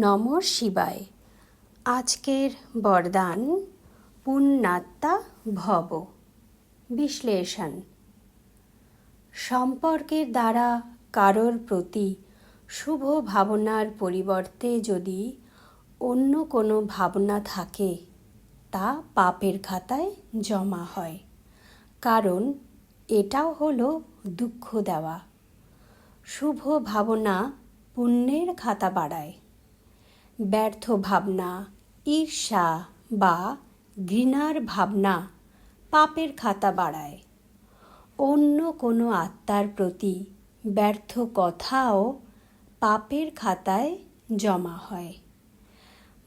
নমঃ শিবায়। আজকের বরদান পুণ্যাত্মা ভব। বিশ্লেষণ। সম্পর্কের দ্বারা কারোর প্রতি শুভ ভাবনার পরিবর্তে যদি অন্য কোনো ভাবনা থাকে তা পাপের খাতায় জমা হয়, কারণ এটাও হলো দুঃখ দেওয়া। শুভ ভাবনা পুণ্যের খাতা বাড়ায়, ব্যর্থ ভাবনা, ঈর্ষা বা ঘৃণার ভাবনা পাপের খাতা বাড়ায়। অন্য কোনো আত্মার প্রতি ব্যর্থ কথাও পাপের খাতায় জমা হয়।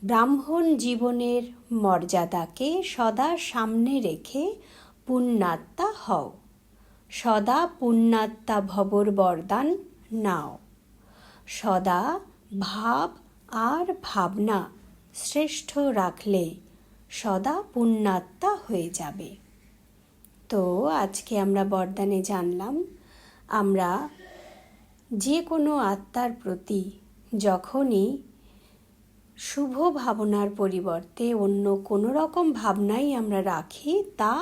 ব্রাহ্মণ জীবনের মর্যাদাকে সদা সামনে রেখে পুণ্যাত্মা হও। সদা পুণ্যাত্মা ভবর বরদান নাও। সদা ভাব আর ভাবনা শ্রেষ্ঠ রাখলে সদা পুণ্যাত্মা হয়ে যাবে। তো আজকে আমরা বরদানে জানলাম, আমরা যে কোনো আত্মার প্রতি যখনই শুভ ভাবনার পরিবর্তে অন্য কোনো রকম ভাবনাই আমরা রাখি তা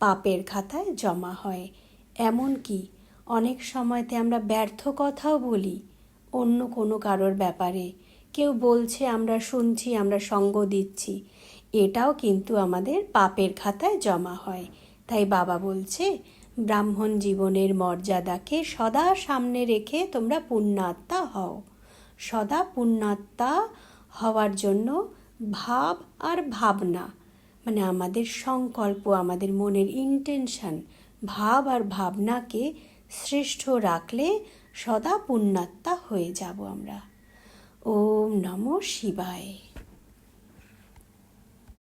পাপের খাতায় জমা হয়। এমনকি অনেক সময়তে আমরা ব্যর্থ কথাও বলি অন্য কোনো কারোর ব্যাপারে। কেউ বলছে, আমরা শুনছি, আমরা সঙ্গ দিচ্ছি, এটাও কিন্তু আমাদের পাপের খাতায় জমা হয়। তাই বাবা বলছে, ব্রাহ্মণ জীবনের মর্যাদাকে সদা সামনে রেখে তোমরা পুণ্যাত্মা হও। সদা পুণ্যাত্মা হওয়ার জন্য ভাব আর ভাবনা, মানে আমাদের সংকল্প, আমাদের মনের ইন্টেনশন, ভাব আর ভাবনাকে শ্রেষ্ঠ রাখলে সদা পুণ্যাত্মা হয়ে যাব আমরা। ওম নমঃ শিবায়।